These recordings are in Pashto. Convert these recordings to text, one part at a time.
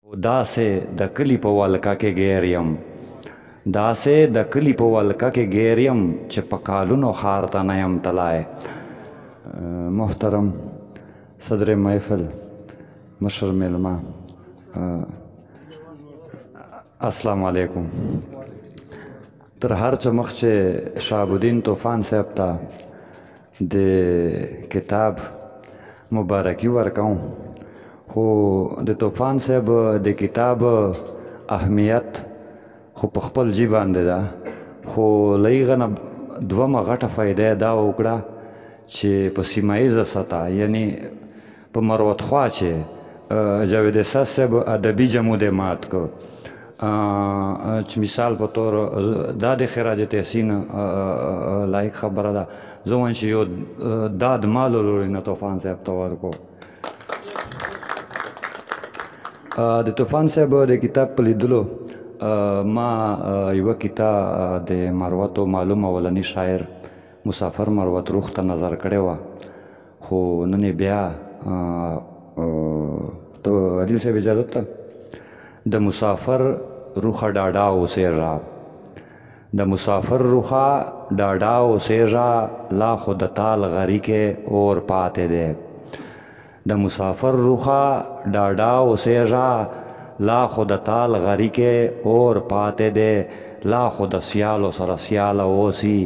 داسې د کلي په ولکه کې ګیر یم داسې د کلي په ولکه کې ګیر یم چې په کالونو ښار ته نه یم تللی. محترم صدر محفل، مشر میلمه، السلام علیکم. تر هر څه مخکې شهاب الدین طوفان صاحب ته د کتاب مبارکي ورکوم. خو د طوفان صاحب د کتاب اهمیت خو په خپل جی باندې ده، خو له هغه نه دومه غټه فایده یې دا وکړه چې په سیمه ییزه سطح یعنې په مروت خوا چې جاوید احساس صاحب ادبي جمود یې مات کړ. چې مثال په طور دا د خراج تحسین لایق خبره ده، زه وایم چې یو دا د مالو لوري نه طوفان صاحب ته ورکړو. د طوفان صاحب د کتاب په لیدلو ما یوه کتاب د مروتو معلوم اولني شاعر مسافر مروت روح ته نظر کړې وه، خو نن یې بیا علیل صاحب اجازت ته د مسافر روخه ډاډا اوسېږه، د مسافر روخه ډاډا اوسېږه، لا خو د تال غري کې اور پاتې دی. د مسافر روخه ډاډا اوسېږه، لا خو د تال غري کې اور پاتې دی، لا خو د سیالو سره سیاله اوسي،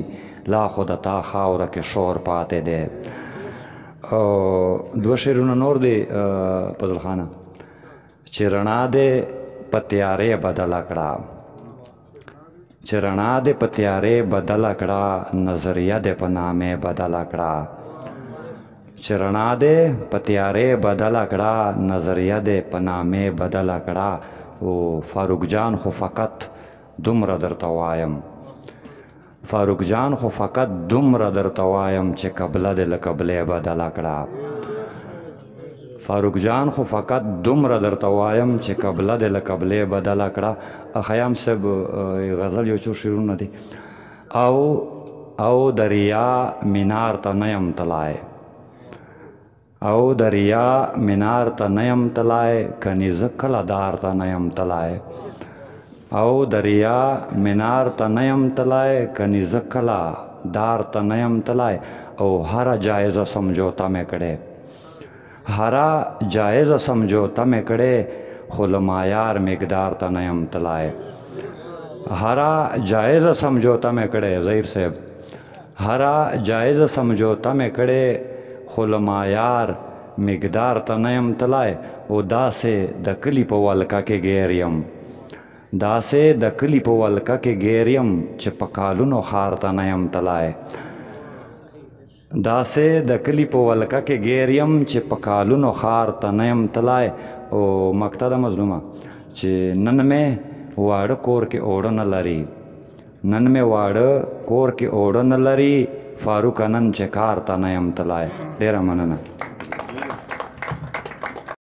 لا خو د تا خاوره کې شور پاتې دی. دوه شعرونه نور دی فضل خانه چې رڼا دې په تیارې بدله کړه، چې رڼا دې په تیارې بدله کړه، نظریه دې په نامې بدله کړه، چې رڼا دې په تیارې بدله کړه، نظریه دې په نامې بدله کړه. او فاروق جان خو فقط دومره درته وایم، فاروق جان خو فقط دومره درته وایم چې قبله دې له قبلې بدله کړه. فاروق جان خو فقط دومره درته وایم چې قبله دې له قبلې بدله کړه. خیام صاحب غزل یو څو شعرونه دي. او د ریا مینار ته نه یم تللی، او د ریا مینار ته نه یم تللی، کنې زه کله دار ته نه یم تللی. او د ریا مینار ته نه یم تللی، کنې زه کله دار ته نه یم تللی. او هره جایزه سمجوته مې کړې، هره جایزه سمجوته مې کړې، خو له معیار مقدار ته نه یم تللی. هره جایزه سمجوته مې کړې ظهیر صاحب، هره جایزه سمجوته مې کړې، خو له معیار مقدار ته نه یم تللی. او داسې د کلي په ولکه کې ګیر یم، داسې د کلي په ولکه کې ګیر یم چې په کالونو ښار ته نه یم تللی. داسې د کلي په ولکه کې ګیر یم چې په کالونو ښار ته نه یم تللی. او مقطع ده مظلومه چې نن مې واړه کور کې اوړه نه لري، نن مې واړه کور کې اوړه نه لري، فاروقه نن چې کار ته نه یم تللی. ډېره مننه.